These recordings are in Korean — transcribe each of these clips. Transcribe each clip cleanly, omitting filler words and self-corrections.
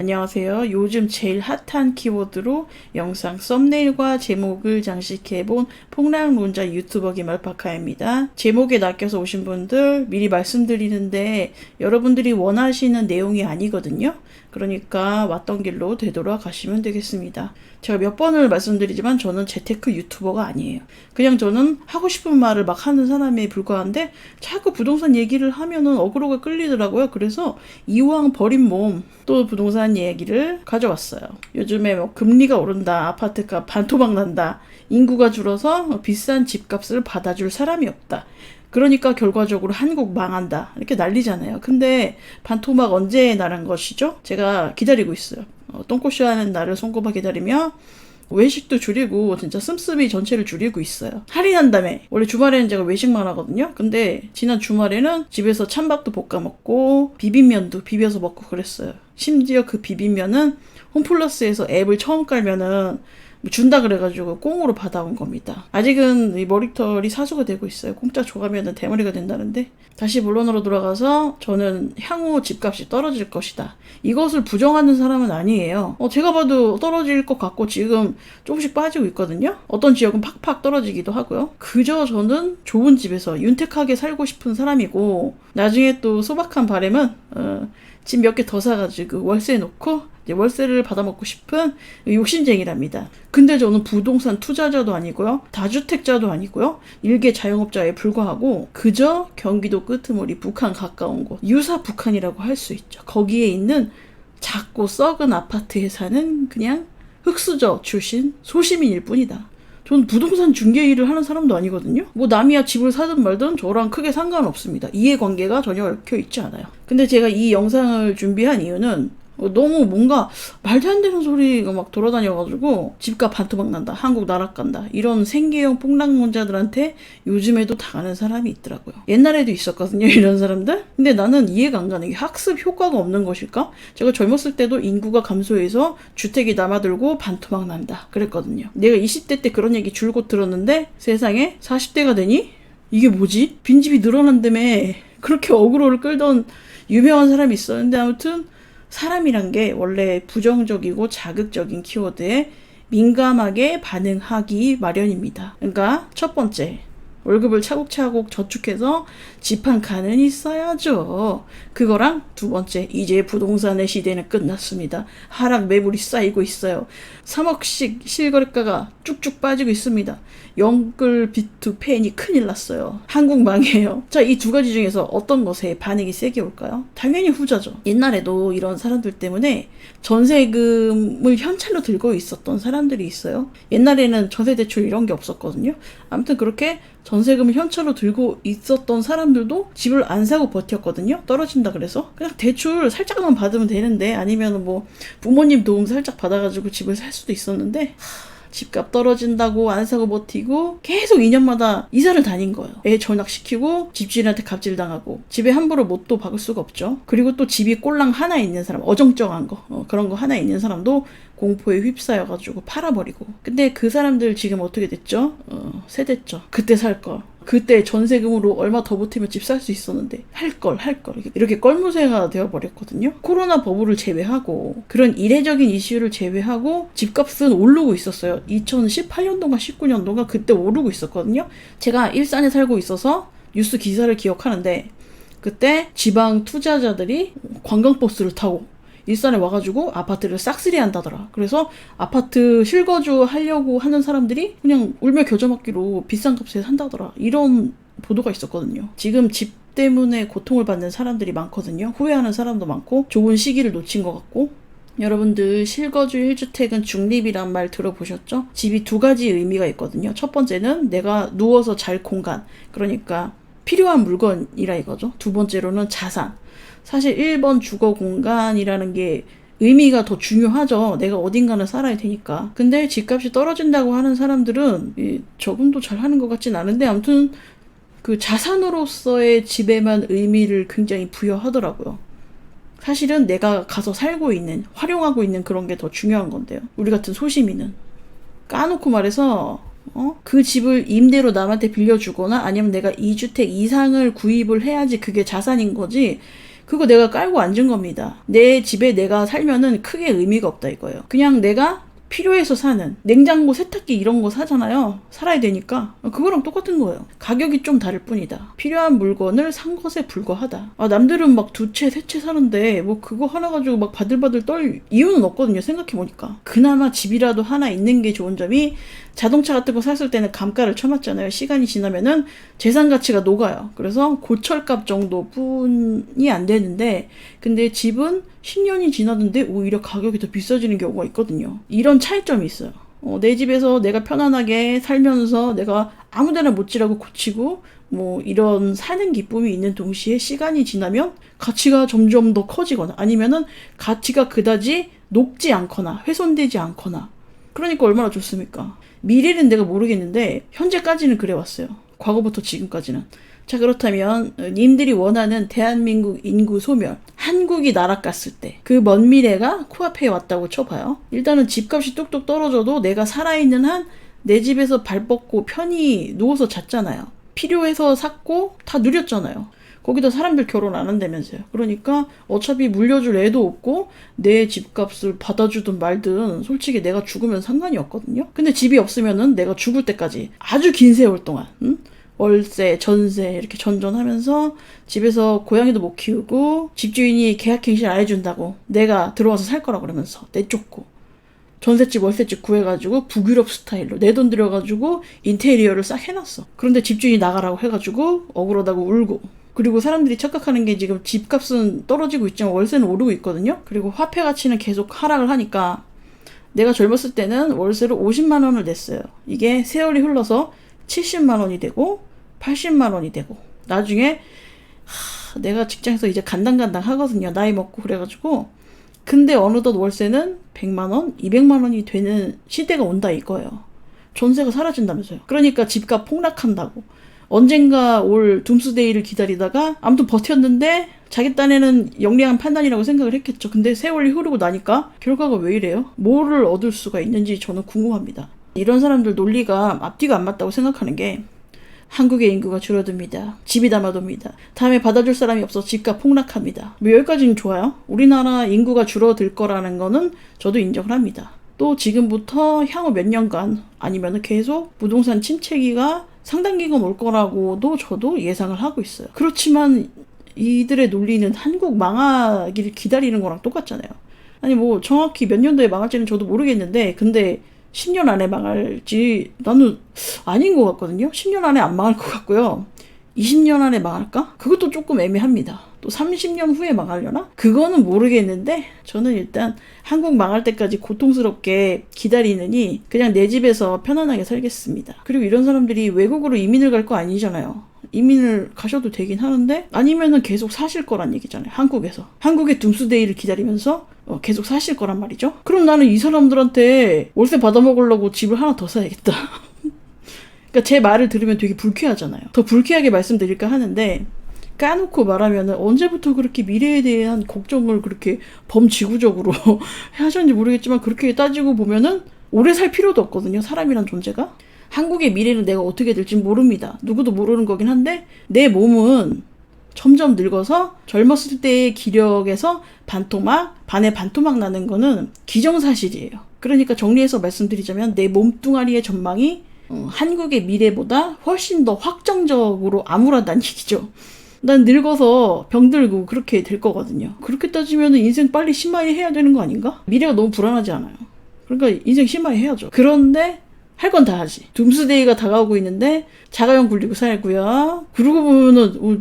안녕하세요. 요즘 제일 핫한 키워드로 영상 썸네일과 제목을 장식해본 폭락론자 유튜버 김알파카입니다. 제목에 낚여서 오신 분들 미리 말씀드리는데 여러분들이 원하시는 내용이 아니거든요. 그러니까 왔던 길로 되돌아가시면 되겠습니다. 제가 몇 번을 말씀드리지만 저는 재테크 유튜버가 아니에요. 그냥 저는 하고 싶은 말을 막 하는 사람에 불과한데 자꾸 부동산 얘기를 하면은 어그로가 끌리더라고요. 그래서 이왕 버린 몸 또 부동산 얘기를 가져왔어요. 요즘에 뭐 금리가 오른다, 아파트가 반토막 난다, 인구가 줄어서 비싼 집값을 받아줄 사람이 없다. 그러니까 결과적으로 한국 망한다. 이렇게 난리잖아요. 근데 반토막 언제 나는 것이죠? 제가 기다리고 있어요. 똥꼬쇼 하는 날을 손꼽아 기다리며 외식도 줄이고 진짜 씀씀이 전체를 줄이고 있어요. 할인한다며. 원래 주말에는 제가 외식만 하거든요. 근데 지난 주말에는 집에서 찬밥도 볶아 먹고 비빔면도 비벼서 먹고 그랬어요. 심지어 그 비빔면은 홈플러스에서 앱을 처음 깔면은 준다 그래가지고 꽁으로 받아온 겁니다. 아직은 이 머리털이 사수가 되고 있어요. 공짜 줘가면 대머리가 된다는데. 다시 본론으로 돌아가서 저는 향후 집값이 떨어질 것이다. 이것을 부정하는 사람은 아니에요. 제가 봐도 떨어질 것 같고 지금 조금씩 빠지고 있거든요. 어떤 지역은 팍팍 떨어지기도 하고요. 그저 저는 좋은 집에서 윤택하게 살고 싶은 사람이고 나중에 또 소박한 바람은 집 몇 개 더 사가지고 월세 놓고 월세를 받아먹고 싶은 욕심쟁이랍니다. 근데 저는 부동산 투자자도 아니고요. 다주택자도 아니고요. 일개 자영업자에 불과하고 그저 경기도 끄트머리 북한 가까운 곳 유사 북한이라고 할 수 있죠. 거기에 있는 작고 썩은 아파트에 사는 그냥 흙수저 출신 소시민일 뿐이다. 전 부동산 중개 일을 하는 사람도 아니거든요. 뭐 남이야 집을 사든 말든 저랑 크게 상관없습니다. 이해관계가 전혀 얽혀 있지 않아요. 근데 제가 이 영상을 준비한 이유는 너무 뭔가 말도 안 되는 소리가 막 돌아다녀가지고 집값 반토막 난다, 한국 나락간다 이런 생계형 폭락론자들한테 요즘에도 당하는 사람이 있더라고요. 옛날에도 있었거든요, 이런 사람들. 근데 나는 이해가 안 가는 게 학습 효과가 없는 것일까? 제가 젊었을 때도 인구가 감소해서 주택이 남아들고 반토막 난다 그랬거든요. 내가 20대 때 그런 얘기 줄곧 들었는데 세상에 40대가 되니? 이게 뭐지? 빈집이 늘어난다며 그렇게 어그로를 끌던 유명한 사람이 있었는데 아무튼 사람이란 게 원래 부정적이고 자극적인 키워드에 민감하게 반응하기 마련입니다. 그러니까 첫 번째, 월급을 차곡차곡 저축해서 집 한 칸은 있어야죠. 그거랑 두 번째, 이제 부동산의 시대는 끝났습니다. 하락 매물이 쌓이고 있어요. 3억씩 실거래가가 쭉쭉 빠지고 있습니다. 영끌 비투 팬이 큰일 났어요. 한국 망해요. 자, 이 두 가지 중에서 어떤 것에 반응이 세게 올까요? 당연히 후자죠. 옛날에도 이런 사람들 때문에 전세금을 현찰로 들고 있었던 사람들이 있어요. 옛날에는 전세대출 이런 게 없었거든요. 아무튼 그렇게 전세금을 현찰로 들고 있었던 사람들도 집을 안 사고 버텼거든요. 떨어진다 그래서 그냥 대출 살짝만 받으면 되는데 아니면 뭐 부모님 도움 살짝 받아가지고 집을 살 수도 있었는데 집값 떨어진다고 안 사고 버티고 계속 2년마다 이사를 다닌 거예요. 애 전학시키고 집주인한테 갑질당하고 집에 함부로 못도 박을 수가 없죠. 그리고 또 집이 꼴랑 하나 있는 사람, 어정쩡한 거 그런 거 하나 있는 사람도 공포에 휩싸여가지고 팔아버리고. 근데 그 사람들 지금 어떻게 됐죠? 세됐죠. 그때 살 걸. 그때 전세금으로 얼마 더 보태면 집 살 수 있었는데 할 걸 이렇게 껄무새가 되어버렸거든요. 코로나 버블을 제외하고 그런 이례적인 이슈를 제외하고 집값은 오르고 있었어요. 2018년도인가 19년도인가 그때 오르고 있었거든요. 제가 일산에 살고 있어서 뉴스 기사를 기억하는데 그때 지방 투자자들이 관광버스를 타고 일산에 와가지고 아파트를 싹쓸이 한다더라. 그래서 아파트 실거주 하려고 하는 사람들이 그냥 울며 겨자 먹기로 비싼 값에 산다더라. 이런 보도가 있었거든요. 지금 집 때문에 고통을 받는 사람들이 많거든요. 후회하는 사람도 많고 좋은 시기를 놓친 것 같고. 여러분들 실거주 1주택은 중립이란 말 들어보셨죠? 집이 두 가지 의미가 있거든요. 첫 번째는 내가 누워서 잘 공간, 그러니까 필요한 물건이라 이거죠. 두 번째로는 자산. 사실 1번 주거 공간이라는 게 의미가 더 중요하죠. 내가 어딘가는 살아야 되니까. 근데 집값이 떨어진다고 하는 사람들은 적응도 잘 하는 것 같진 않은데 아무튼 그 자산으로서의 집에만 의미를 굉장히 부여하더라고요. 사실은 내가 가서 살고 있는, 활용하고 있는 그런 게 더 중요한 건데요. 우리 같은 소시민은. 까놓고 말해서 그 집을 임대로 남한테 빌려주거나 아니면 내가 2주택 이상을 구입을 해야지 그게 자산인 거지. 그거 내가 깔고 앉은 겁니다. 내 집에 내가 살면은 크게 의미가 없다 이거예요. 그냥 내가 필요해서 사는 냉장고, 세탁기 이런 거 사잖아요. 살아야 되니까. 그거랑 똑같은 거예요. 가격이 좀 다를 뿐이다. 필요한 물건을 산 것에 불과하다. 남들은 막 2채, 3채 사는데 뭐 그거 하나 가지고 막 바들바들 떨 이유는 없거든요. 생각해보니까. 그나마 집이라도 하나 있는 게 좋은 점이 자동차 같은 거 샀을 때는 감가를 쳐맞잖아요. 시간이 지나면은 재산 가치가 녹아요. 그래서 고철값 정도뿐이 안 되는데, 근데 집은 10년이 지났는데 오히려 가격이 더 비싸지는 경우가 있거든요. 이런 차이점이 있어요. 내 집에서 내가 편안하게 살면서 내가 아무데나 못지라고 고치고 뭐 이런 사는 기쁨이 있는 동시에 시간이 지나면 가치가 점점 더 커지거나 아니면은 가치가 그다지 녹지 않거나 훼손되지 않거나, 그러니까 얼마나 좋습니까? 미래는 내가 모르겠는데 현재까지는 그래왔어요. 과거부터 지금까지는. 자, 그렇다면 님들이 원하는 대한민국 인구 소멸, 한국이 날아갔을 때 그 먼 미래가 코앞에 왔다고 쳐봐요. 일단은 집값이 뚝뚝 떨어져도 내가 살아있는 한 내 집에서 발 뻗고 편히 누워서 잤잖아요. 필요해서 샀고 다 누렸잖아요. 거기다 사람들 결혼 안 한다면서요. 그러니까 어차피 물려줄 애도 없고 내 집값을 받아주든 말든 솔직히 내가 죽으면 상관이 없거든요. 근데 집이 없으면은 내가 죽을 때까지 아주 긴 세월 동안 월세, 전세 이렇게 전전하면서 집에서 고양이도 못 키우고 집주인이 계약갱신 안 해준다고 내가 들어와서 살 거라 그러면서 내쫓고 전셋집, 월셋집 구해가지고 북유럽 스타일로 내 돈 들여가지고 인테리어를 싹 해놨어. 그런데 집주인이 나가라고 해가지고 억울하다고 울고, 그리고 사람들이 착각하는 게 지금 집값은 떨어지고 있지만 월세는 오르고 있거든요. 그리고 화폐 가치는 계속 하락을 하니까 내가 젊었을 때는 월세로 50만 원을 냈어요. 이게 세월이 흘러서 70만 원이 되고 80만 원이 되고 나중에 내가 직장에서 이제 간당간당 하거든요. 나이 먹고 그래가지고. 근데 어느덧 월세는 100만 원, 200만 원이 되는 시대가 온다 이거예요. 전세가 사라진다면서요. 그러니까 집값 폭락한다고. 언젠가 올 둠스데이를 기다리다가 아무튼 버텼는데 자기 딴에는 영리한 판단이라고 생각을 했겠죠. 근데 세월이 흐르고 나니까 결과가 왜 이래요? 뭐를 얻을 수가 있는지 저는 궁금합니다. 이런 사람들 논리가 앞뒤가 안 맞다고 생각하는 게, 한국의 인구가 줄어듭니다. 집이 담아둡니다. 다음에 받아줄 사람이 없어 집값 폭락합니다. 뭐 여기까지는 좋아요. 우리나라 인구가 줄어들 거라는 거는 저도 인정을 합니다. 또 지금부터 향후 몇 년간 아니면 계속 부동산 침체기가 상당 기간 올 거라고도 저도 예상을 하고 있어요. 그렇지만 이들의 논리는 한국 망하기를 기다리는 거랑 똑같잖아요. 아니 뭐 정확히 몇 년도에 망할지는 저도 모르겠는데, 근데 10년 안에 망할지 나는 아닌 것 같거든요. 10년 안에 안 망할 것 같고요. 20년 안에 망할까? 그것도 조금 애매합니다. 또 30년 후에 망하려나? 그거는 모르겠는데 저는 일단 한국 망할 때까지 고통스럽게 기다리느니 그냥 내 집에서 편안하게 살겠습니다. 그리고 이런 사람들이 외국으로 이민을 갈 거 아니잖아요. 이민을 가셔도 되긴 하는데 아니면은 계속 사실 거란 얘기잖아요. 한국에서. 한국의 둠스데이를 기다리면서 계속 사실 거란 말이죠. 그럼 나는 이 사람들한테 월세 받아먹으려고 집을 하나 더 사야겠다. 그러니까 제 말을 들으면 되게 불쾌하잖아요. 더 불쾌하게 말씀드릴까 하는데 까놓고 말하면은 언제부터 그렇게 미래에 대한 걱정을 그렇게 범지구적으로 하셨는지 모르겠지만 그렇게 따지고 보면은 오래 살 필요도 없거든요. 사람이란 존재가. 한국의 미래는 내가 어떻게 될지 모릅니다. 누구도 모르는 거긴 한데 내 몸은 점점 늙어서 젊었을 때의 기력에서 반에 반토막 나는 거는 기정사실이에요. 그러니까 정리해서 말씀드리자면 내 몸뚱아리의 전망이 한국의 미래보다 훨씬 더 확정적으로 암울하다는 얘기죠. 난 늙어서 병들고 그렇게 될 거거든요. 그렇게 따지면 인생 빨리 심하게 해야 되는 거 아닌가? 미래가 너무 불안하지 않아요. 그러니까 인생 심하게 해야죠. 그런데 할 건 다 하지. 둠스데이가 다가오고 있는데 자가용 굴리고 살고요. 그러고 보면은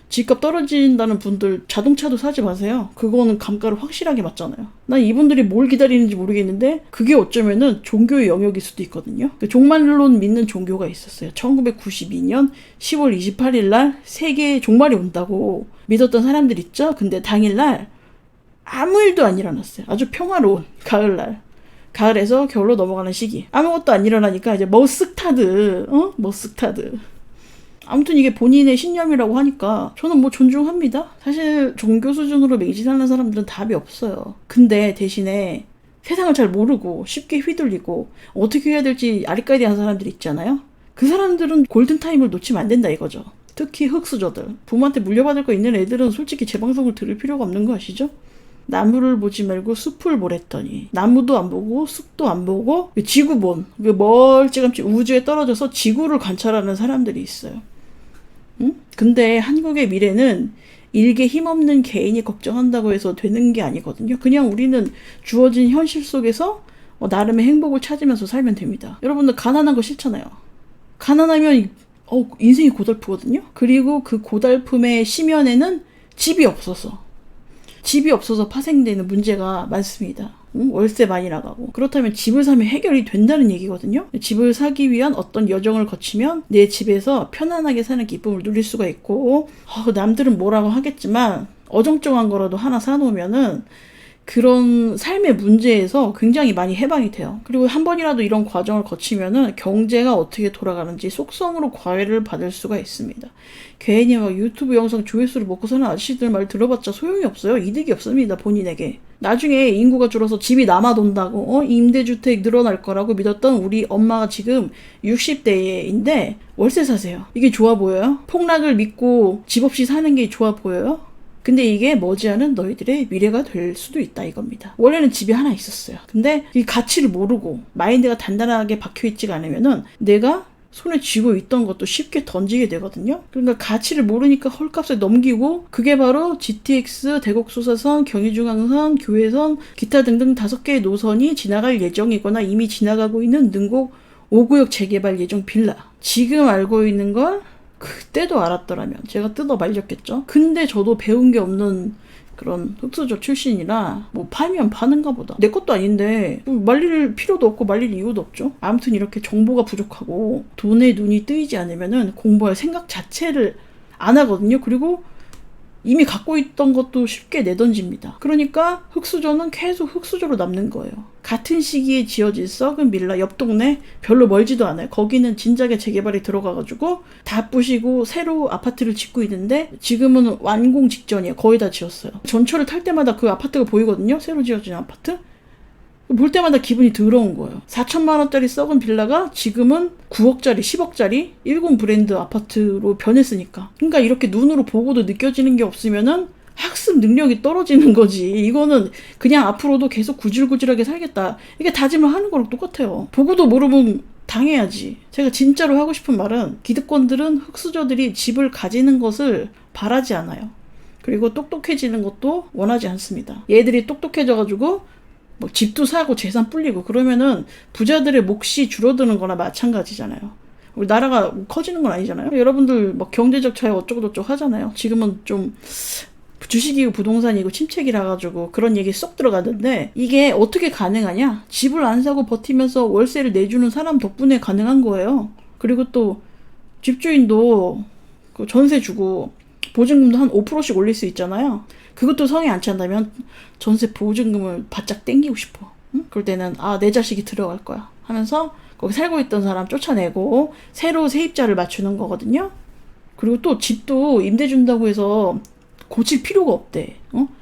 집값 떨어진다는 분들 자동차도 사지 마세요. 그거는 감가를 확실하게 맞잖아요. 난 이분들이 뭘 기다리는지 모르겠는데 그게 어쩌면은 종교의 영역일 수도 있거든요. 종말론 믿는 종교가 있었어요. 1992년 10월 28일 날 세계의 종말이 온다고 믿었던 사람들 있죠. 근데 당일날 아무 일도 안 일어났어요. 아주 평화로운 가을날. 가을에서 겨울로 넘어가는 시기. 아무것도 안 일어나니까 이제 머쓱타드. 아무튼 이게 본인의 신념이라고 하니까 저는 뭐 존중합니다. 사실 종교 수준으로 맹신하는 사람들은 답이 없어요. 근데 대신에 세상을 잘 모르고 쉽게 휘둘리고 어떻게 해야 될지 아리까리한 사람들 있잖아요. 그 사람들은 골든타임을 놓치면 안 된다 이거죠. 특히 흙수저들. 부모한테 물려받을 거 있는 애들은 솔직히 제 방송을 들을 필요가 없는 거 아시죠? 나무를 보지 말고 숲을 보랬더니 나무도 안 보고 숲도 안 보고 지구본, 멀찌감치 우주에 떨어져서 지구를 관찰하는 사람들이 있어요. 응? 근데 한국의 미래는 일개 힘없는 개인이 걱정한다고 해서 되는 게 아니거든요. 그냥 우리는 주어진 현실 속에서 나름의 행복을 찾으면서 살면 됩니다. 여러분들 가난한 거 싫잖아요. 가난하면 인생이 고달프거든요. 그리고 그 고달픔의 심연에는 집이 없어서 파생되는 문제가 많습니다. 월세 많이 나가고. 그렇다면 집을 사면 해결이 된다는 얘기거든요. 집을 사기 위한 어떤 여정을 거치면 내 집에서 편안하게 사는 기쁨을 누릴 수가 있고, 남들은 뭐라고 하겠지만 어정쩡한 거라도 하나 사놓으면은 그런 삶의 문제에서 굉장히 많이 해방이 돼요. 그리고 한 번이라도 이런 과정을 거치면은 경제가 어떻게 돌아가는지 속성으로 과외를 받을 수가 있습니다. 괜히 막 유튜브 영상 조회수를 먹고 사는 아저씨들 말 들어봤자 소용이 없어요. 이득이 없습니다. 본인에게. 나중에 인구가 줄어서 집이 남아돈다고 임대주택 늘어날 거라고 믿었던 우리 엄마가 지금 60대인데 월세 사세요. 이게 좋아 보여요? 폭락을 믿고 집 없이 사는 게 좋아 보여요? 근데 이게 머지않은 너희들의 미래가 될 수도 있다 이겁니다. 원래는 집이 하나 있었어요. 근데 이 가치를 모르고 마인드가 단단하게 박혀있지가 않으면은 내가 손에 쥐고 있던 것도 쉽게 던지게 되거든요. 그러니까 가치를 모르니까 헐값에 넘기고, 그게 바로 GTX, 대곡수사선, 경의중앙선, 교외선, 기타 등등 5개의 노선이 지나갈 예정이거나 이미 지나가고 있는 능곡 5구역 재개발 예정 빌라. 지금 알고 있는 걸 그때도 알았더라면 제가 뜯어 말렸겠죠. 근데 저도 배운 게 없는 그런 흑수저 출신이라 뭐 팔면 파는가 보다. 내 것도 아닌데 말릴 필요도 없고 말릴 이유도 없죠. 아무튼 이렇게 정보가 부족하고 돈에 눈이 뜨이지 않으면은 공부할 생각 자체를 안 하거든요. 그리고 이미 갖고 있던 것도 쉽게 내던집니다. 그러니까 흑수저는 계속 흑수저로 남는 거예요. 같은 시기에 지어진 썩은 빌라 옆 동네 별로 멀지도 않아요. 거기는 진작에 재개발이 들어가가지고 다 부시고 새로 아파트를 짓고 있는데 지금은 완공 직전이에요. 거의 다 지었어요. 전철을 탈 때마다 그 아파트가 보이거든요. 새로 지어진 아파트. 볼 때마다 기분이 더러운 거예요. 4천만 원짜리 썩은 빌라가 지금은 9억짜리, 10억짜리 일본 브랜드 아파트로 변했으니까. 그러니까 이렇게 눈으로 보고도 느껴지는 게 없으면은 학습 능력이 떨어지는 거지. 이거는 그냥 앞으로도 계속 구질구질하게 살겠다. 이게 다짐을 하는 거랑 똑같아요. 보고도 모르면 당해야지. 제가 진짜로 하고 싶은 말은 기득권들은 흑수저들이 집을 가지는 것을 바라지 않아요. 그리고 똑똑해지는 것도 원하지 않습니다. 얘들이 똑똑해져가지고 뭐 집도 사고 재산 불리고 그러면은 부자들의 몫이 줄어드는 거나 마찬가지잖아요. 우리 나라가 커지는 건 아니잖아요. 여러분들 막 경제적 차이 어쩌고저쩌고 하잖아요. 지금은 좀 주식이고 부동산이고 침체기라 가지고 그런 얘기 쏙 들어가던데, 이게 어떻게 가능하냐? 집을 안 사고 버티면서 월세를 내주는 사람 덕분에 가능한 거예요. 그리고 또 집주인도 그 전세 주고 보증금도 한 5%씩 올릴 수 있잖아요. 그것도 성에 안 찬다면 전세 보증금을 바짝 땡기고 싶어. 응? 그럴 때는 내 자식이 들어갈 거야 하면서 거기 살고 있던 사람 쫓아내고 새로 세입자를 맞추는 거거든요. 그리고 또 집도 임대 준다고 해서 고칠 필요가 없대.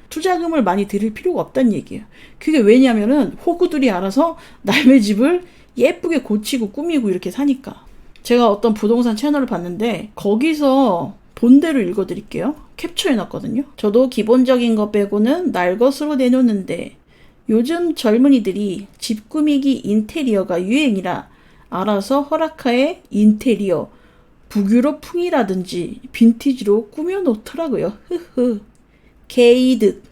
투자금을 많이 들일 필요가 없다는 얘기예요. 그게 왜냐면은 호구들이 알아서 남의 집을 예쁘게 고치고 꾸미고 이렇게 사니까. 제가 어떤 부동산 채널을 봤는데 거기서 본대로 읽어드릴게요. 캡처해놨거든요. 저도 기본적인 거 빼고는 날 것으로 내놓는데 요즘 젊은이들이 집 꾸미기 인테리어가 유행이라 알아서 허락하에 인테리어 북유럽풍이라든지 빈티지로 꾸며놓더라고요. 흐흐. 게이득.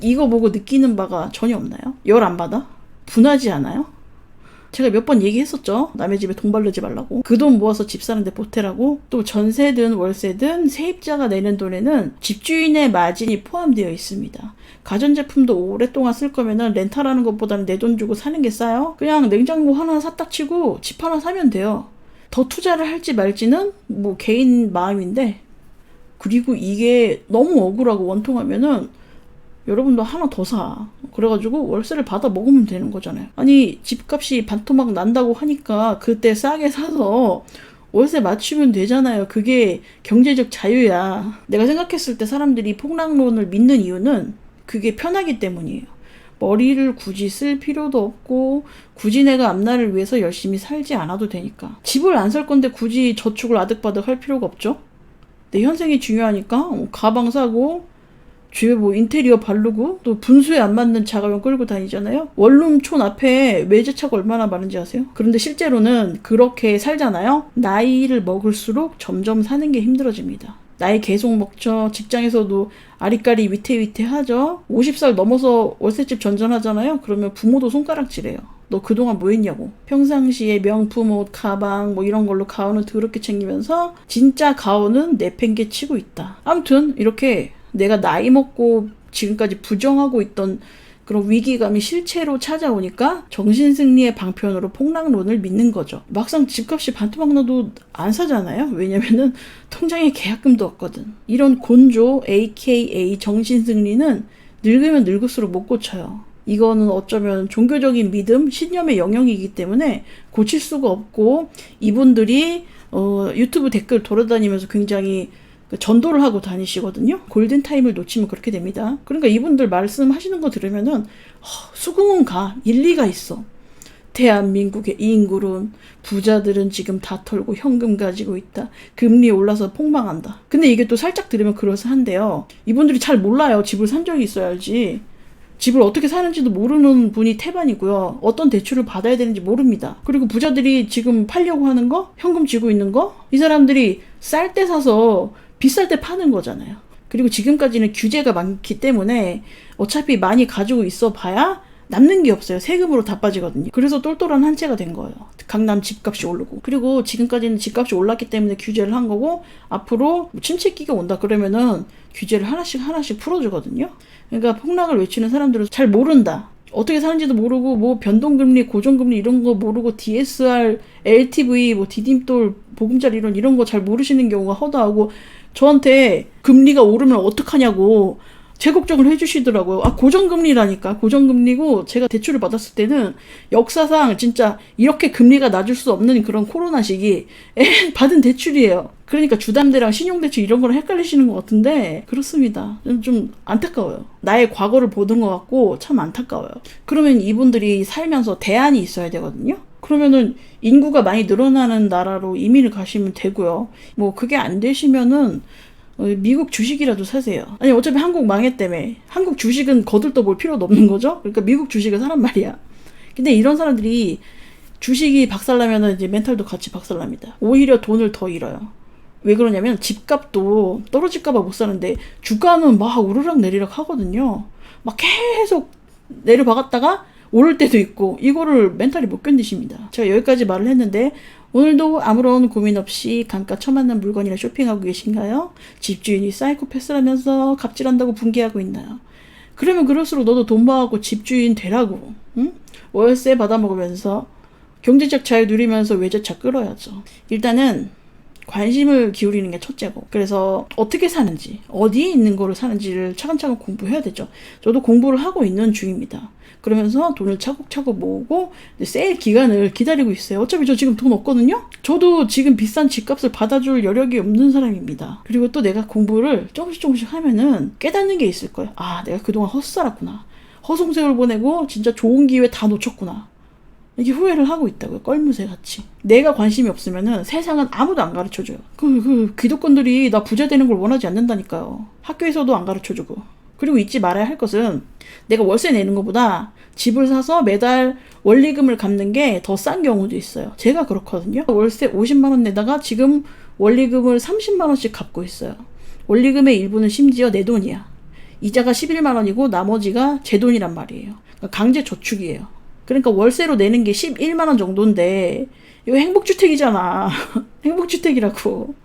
이거 보고 느끼는 바가 전혀 없나요? 열 안 받아? 분하지 않아요? 제가 몇 번 얘기했었죠. 남의 집에 돈 바르지 말라고. 그 돈 모아서 집 사는데 보태라고. 또 전세든 월세든 세입자가 내는 돈에는 집주인의 마진이 포함되어 있습니다. 가전제품도 오랫동안 쓸 거면은 렌탈하는 것보다는 내 돈 주고 사는 게 싸요. 그냥 냉장고 하나 샀다 치고 집 하나 사면 돼요. 더 투자를 할지 말지는 뭐 개인 마음인데, 그리고 이게 너무 억울하고 원통하면은 여러분도 하나 더 사. 그래가지고 월세를 받아 먹으면 되는 거잖아요. 아니 집값이 반토막 난다고 하니까 그때 싸게 사서 월세 맞추면 되잖아요. 그게 경제적 자유야. 내가 생각했을 때 사람들이 폭락론을 믿는 이유는 그게 편하기 때문이에요. 머리를 굳이 쓸 필요도 없고 굳이 내가 앞날을 위해서 열심히 살지 않아도 되니까. 집을 안 살 건데 굳이 저축을 아득바득 할 필요가 없죠. 내 현생이 중요하니까 가방 사고 집에 뭐 인테리어 바르고 또 분수에 안 맞는 자가용 끌고 다니잖아요. 원룸촌 앞에 외제차가 얼마나 많은지 아세요? 그런데 실제로는 그렇게 살잖아요. 나이를 먹을수록 점점 사는 게 힘들어집니다. 나이 계속 먹죠. 직장에서도 아리까리 위태위태하죠. 50살 넘어서 월세집 전전하잖아요. 그러면 부모도 손가락질해요. 너 그동안 뭐 했냐고. 평상시에 명품 옷, 가방 뭐 이런 걸로 가오는 더럽게 챙기면서 진짜 가오는 내팽개치고 있다. 아무튼 이렇게 내가 나이 먹고 지금까지 부정하고 있던 그런 위기감이 실체로 찾아오니까 정신승리의 방편으로 폭락론을 믿는 거죠. 막상 집값이 반토막 나도 안 사잖아요. 왜냐면은 통장에 계약금도 없거든. 이런 곤조 aka 정신승리는 늙으면 늙을수록 못 고쳐요. 이거는 어쩌면 종교적인 믿음, 신념의 영역이기 때문에 고칠 수가 없고 이분들이 유튜브 댓글 돌아다니면서 굉장히 전도를 하고 다니시거든요. 골든타임을 놓치면 그렇게 됩니다. 그러니까 이분들 말씀하시는 거 들으면은 수긍은 가. 일리가 있어. 대한민국의 인구론, 부자들은 지금 다 털고 현금 가지고 있다. 금리 올라서 폭망한다. 근데 이게 또 살짝 들으면 그럴싸한데요. 이분들이 잘 몰라요. 집을 산 적이 있어야 알지. 집을 어떻게 사는지도 모르는 분이 태반이고요. 어떤 대출을 받아야 되는지 모릅니다. 그리고 부자들이 지금 팔려고 하는 거, 현금 쥐고 있는 거, 이 사람들이 쌀 때 사서 비쌀 때 파는 거잖아요. 그리고 지금까지는 규제가 많기 때문에 어차피 많이 가지고 있어 봐야 남는 게 없어요. 세금으로 다 빠지거든요. 그래서 똘똘한 한 채가 된 거예요. 강남 집값이 오르고. 그리고 지금까지는 집값이 올랐기 때문에 규제를 한 거고 앞으로 침체기가 온다 그러면은 규제를 하나씩 풀어주거든요. 그러니까 폭락을 외치는 사람들은 잘 모른다. 어떻게 사는지도 모르고 뭐 변동금리, 고정금리 이런 거 모르고 DSR, LTV, 뭐 디딤돌, 보금자리 이런 거 잘 모르시는 경우가 허다하고 저한테 금리가 오르면 어떡하냐고 재걱정을 해주시더라고요. 고정금리라니까. 고정금리고 제가 대출을 받았을 때는 역사상 진짜 이렇게 금리가 낮을 수 없는 그런 코로나 시기 받은 대출이에요. 그러니까 주담대랑 신용대출 이런 거랑 헷갈리시는 것 같은데 그렇습니다. 좀 안타까워요. 나의 과거를 보는 것 같고 참 안타까워요. 그러면 이분들이 살면서 대안이 있어야 되거든요. 그러면은 인구가 많이 늘어나는 나라로 이민을 가시면 되고요. 뭐 그게 안 되시면은 미국 주식이라도 사세요. 아니 어차피 한국 망했다며. 한국 주식은 거들떠볼 필요도 없는 거죠. 그러니까 미국 주식을 사란 말이야. 근데 이런 사람들이 주식이 박살나면은 이제 멘탈도 같이 박살납니다. 오히려 돈을 더 잃어요. 왜 그러냐면 집값도 떨어질까봐 못 사는데 주가는 막 오르락 내리락 하거든요. 막 계속 내려박았다가 오를 때도 있고 이거를 멘탈이 못 견디십니다. 제가 여기까지 말을 했는데 오늘도 아무런 고민 없이 감가 처맞는 물건이나 쇼핑하고 계신가요? 집주인이 사이코패스라면서 갑질한다고 분개하고 있나요? 그러면 그럴수록 너도 돈 모아갖고 집주인 되라고. 응? 월세 받아먹으면서 경제적 자유 누리면서 외제차 끌어야죠. 일단은 관심을 기울이는 게 첫째고 그래서 어떻게 사는지 어디에 있는 거를 사는지를 차근차근 공부해야 되죠. 저도 공부를 하고 있는 중입니다. 그러면서 돈을 차곡차곡 모으고 세일 기간을 기다리고 있어요. 어차피 저 지금 돈 없거든요. 저도 지금 비싼 집값을 받아줄 여력이 없는 사람입니다. 그리고 또 내가 공부를 조금씩 하면은 깨닫는 게 있을 거예요. 내가 그동안 헛살았구나. 허송세월 보내고 진짜 좋은 기회 다 놓쳤구나. 이게 후회를 하고 있다고요. 껄무새 같이. 내가 관심이 없으면은 세상은 아무도 안 가르쳐줘요. 그 기득권들이 나 부자 되는 걸 원하지 않는다니까요. 학교에서도 안 가르쳐주고. 그리고 잊지 말아야 할 것은 내가 월세 내는 것보다 집을 사서 매달 원리금을 갚는 게 더 싼 경우도 있어요. 제가 그렇거든요. 월세 50만 원 내다가 지금 원리금을 30만 원씩 갚고 있어요. 원리금의 일부는 심지어 내 돈이야. 이자가 11만 원이고 나머지가 제 돈이란 말이에요. 그러니까 강제 저축이에요. 그러니까 월세로 내는 게 11만 원 정도인데 이거 행복주택이잖아. 행복주택이라고.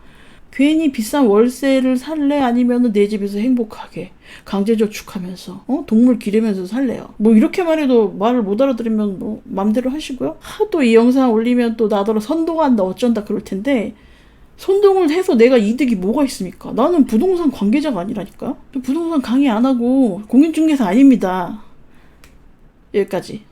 괜히 비싼 월세를 살래? 아니면 내 집에서 행복하게 강제저축하면서 동물 기르면서 살래요? 뭐 이렇게 말해도 말을 못 알아들으면 뭐 맘대로 하시고요. 하도 이 영상 올리면 또 나더러 선동한다 어쩐다 그럴 텐데 선동을 해서 내가 이득이 뭐가 있습니까? 나는 부동산 관계자가 아니라니까. 부동산 강의 안 하고 공인중개사 아닙니다. 여기까지.